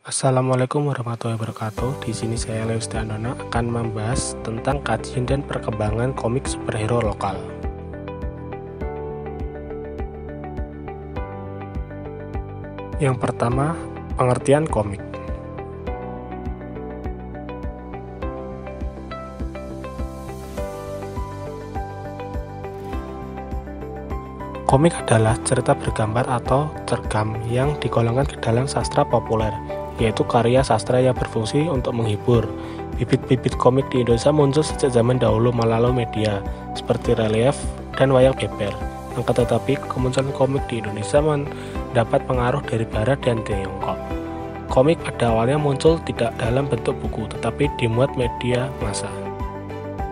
Assalamualaikum warahmatullahi wabarakatuh. Di sini saya Leus Andona akan membahas tentang kajian dan perkembangan komik superhero lokal. Yang pertama, pengertian komik. Komik adalah cerita bergambar atau cergam yang digolongkan ke dalam sastra populer, yaitu karya sastra yang berfungsi untuk menghibur. Bibit-bibit komik di Indonesia muncul sejak zaman dahulu melalui media, seperti relief dan wayang beber. Akan tetapi, kemunculan komik di Indonesia mendapat pengaruh dari Barat dan Tiongkok. Komik pada awalnya muncul tidak dalam bentuk buku, tetapi dimuat media massa.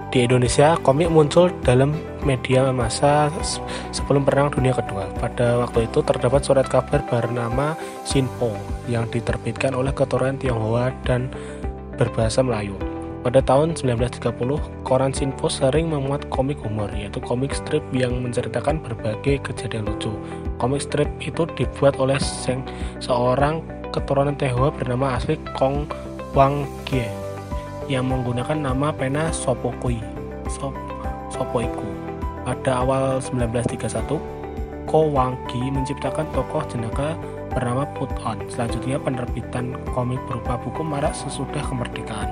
Di Indonesia, komik muncul dalam media massa sebelum Perang Dunia Kedua. Pada waktu itu terdapat surat kabar bernama Sinpo yang diterbitkan oleh keturunan Tionghoa dan berbahasa Melayu. Pada tahun 1930, koran Sinpo sering memuat komik humor, yaitu komik strip yang menceritakan berbagai kejadian lucu. Komik strip itu dibuat oleh seorang keturunan Tionghoa bernama asli Kong Wang Gie yang menggunakan nama pena Sopoiku. Pada awal 1931, Ko Wang Gie menciptakan tokoh jenaka bernama Put On. Selanjutnya penerbitan komik berupa buku marak sesudah kemerdekaan.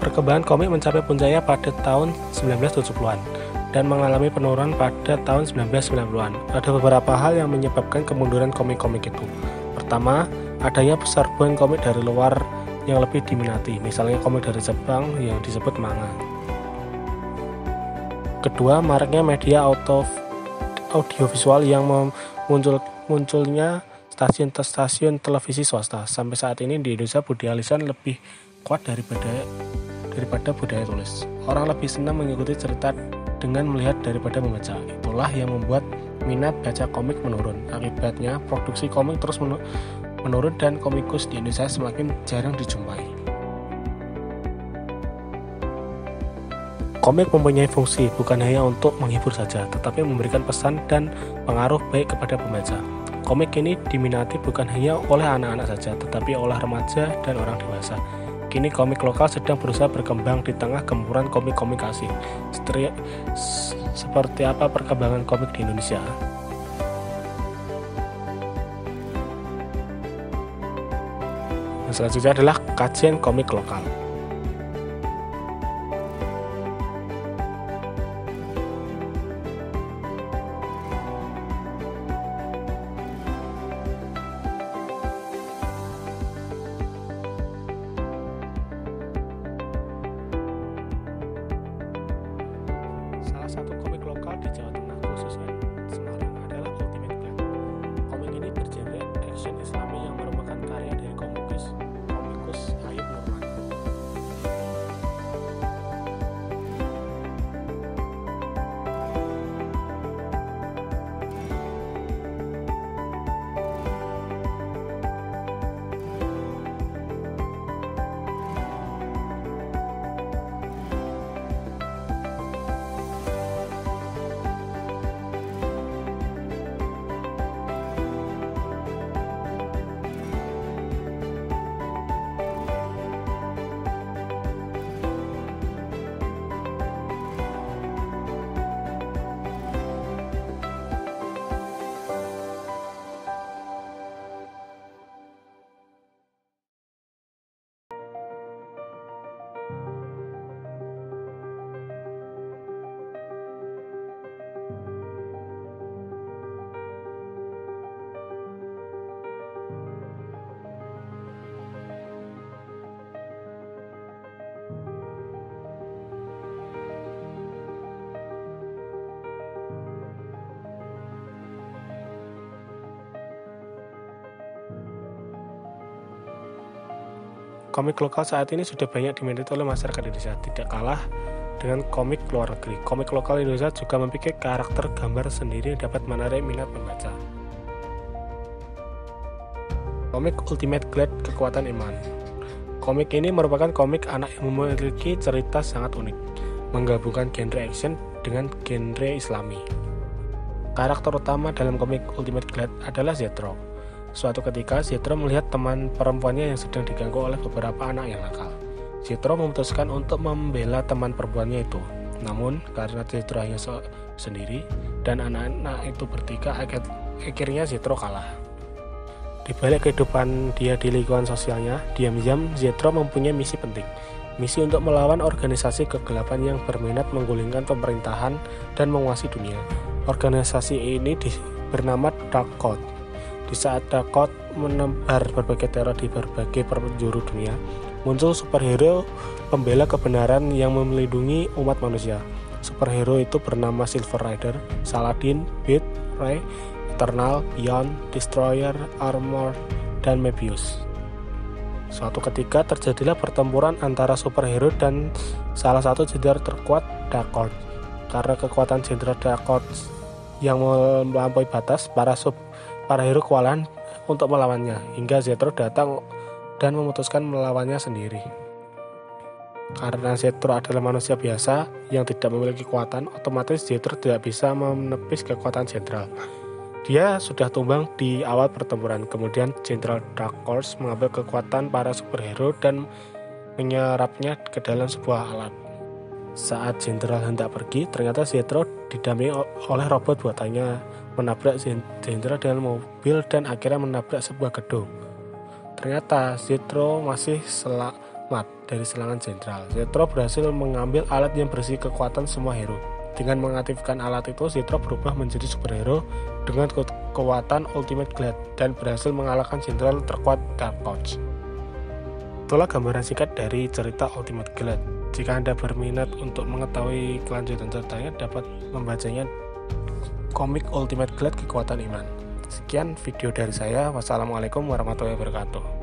Perkembangan komik mencapai puncaknya pada tahun 1970-an dan mengalami penurunan pada tahun 1990-an. Ada beberapa hal yang menyebabkan kemunduran komik-komik itu. Pertama, adanya serbuan komik dari luar yang lebih diminati, misalnya komik dari Jepang yang disebut manga. Kedua, maraknya media audiovisual yang munculnya stasiun televisi swasta. Sampai saat ini di Indonesia budaya lisan lebih kuat daripada budaya tulis. Orang lebih senang mengikuti cerita dengan melihat daripada membaca. Itulah yang membuat minat baca komik menurun. Akibatnya, produksi komik terus menurun dan komikus di Indonesia semakin jarang dijumpai. Komik mempunyai fungsi bukan hanya untuk menghibur saja, tetapi memberikan pesan dan pengaruh baik kepada pembaca. Komik ini diminati bukan hanya oleh anak-anak saja, tetapi oleh remaja dan orang dewasa. Kini komik lokal sedang berusaha berkembang di tengah gempuran komik-komik asing. Seperti apa perkembangan komik di Indonesia? Selanjutnya adalah kajian komik lokal. Salah satu komik lokal di Jawa Tengah, khususnya Semarang, adalah Ultimate Black. Komik ini bergenre action Islami yang merupakan karya dari komikus Ayub Nurman. Komik lokal saat ini sudah banyak diminati oleh masyarakat Indonesia, tidak kalah dengan komik luar negeri. Komik lokal Indonesia juga memiliki karakter gambar sendiri yang dapat menarik minat pembaca. Komik Ultimate Glad Kekuatan Iman. Komik ini merupakan komik anak yang memiliki cerita sangat unik, menggabungkan genre action dengan genre Islami. Karakter utama dalam komik Ultimate Glad adalah Zetro. Suatu ketika, Zitro melihat teman perempuannya yang sedang diganggu oleh beberapa anak yang nakal. Zitro memutuskan untuk membela teman perempuannya itu. Namun, karena Zitro hanya sendiri dan anak-anak itu bertiga, akhirnya Zitro kalah. Di balik kehidupan dia di lingkungan sosialnya, diam-diam Zitro mempunyai misi penting. Misi untuk melawan organisasi kegelapan yang berminat menggulingkan pemerintahan dan menguasai dunia. Organisasi ini bernama Dark Code. Di saat Dark Code menebar berbagai teror di berbagai penjuru dunia, muncul superhero pembela kebenaran yang melindungi umat manusia. Superhero itu bernama Silver Rider, Saladin, Beat, Ray, Eternal, Beyond, Destroyer, Armor, dan Mebius. Suatu ketika terjadilah pertempuran antara superhero dan salah satu jenderal terkuat Dark Code. Karena kekuatan jenderal Dark Code yang melampaui batas, para hero kewalahan untuk melawannya, hingga Zitro datang dan memutuskan melawannya sendiri. Karena Zitro adalah manusia biasa yang tidak memiliki kekuatan, otomatis Zitro tidak bisa menepis kekuatan jenderal. Dia sudah tumbang di awal pertempuran. Kemudian Jenderal Dark Code mengambil kekuatan para superhero dan menyerapnya ke dalam sebuah alat. Saat jenderal hendak pergi, ternyata Zitro didampingi oleh robot buatannya menabrak jenderal dengan mobil dan akhirnya menabrak sebuah gedung. Ternyata Zitro masih selamat dari serangan jenderal. Zitro berhasil mengambil alat yang berisi kekuatan semua hero. Dengan mengaktifkan alat itu, Zitro berubah menjadi superhero dengan kekuatan Ultimate Glade dan berhasil mengalahkan jenderal terkuat Dark Code. Itulah gambaran singkat dari cerita Ultimate Glade. Jika Anda berminat untuk mengetahui kelanjutan ceritanya, dapat membacanya komik Ultimate Glade Kekuatan Iman. Sekian video dari saya. Wassalamualaikum warahmatullahi wabarakatuh.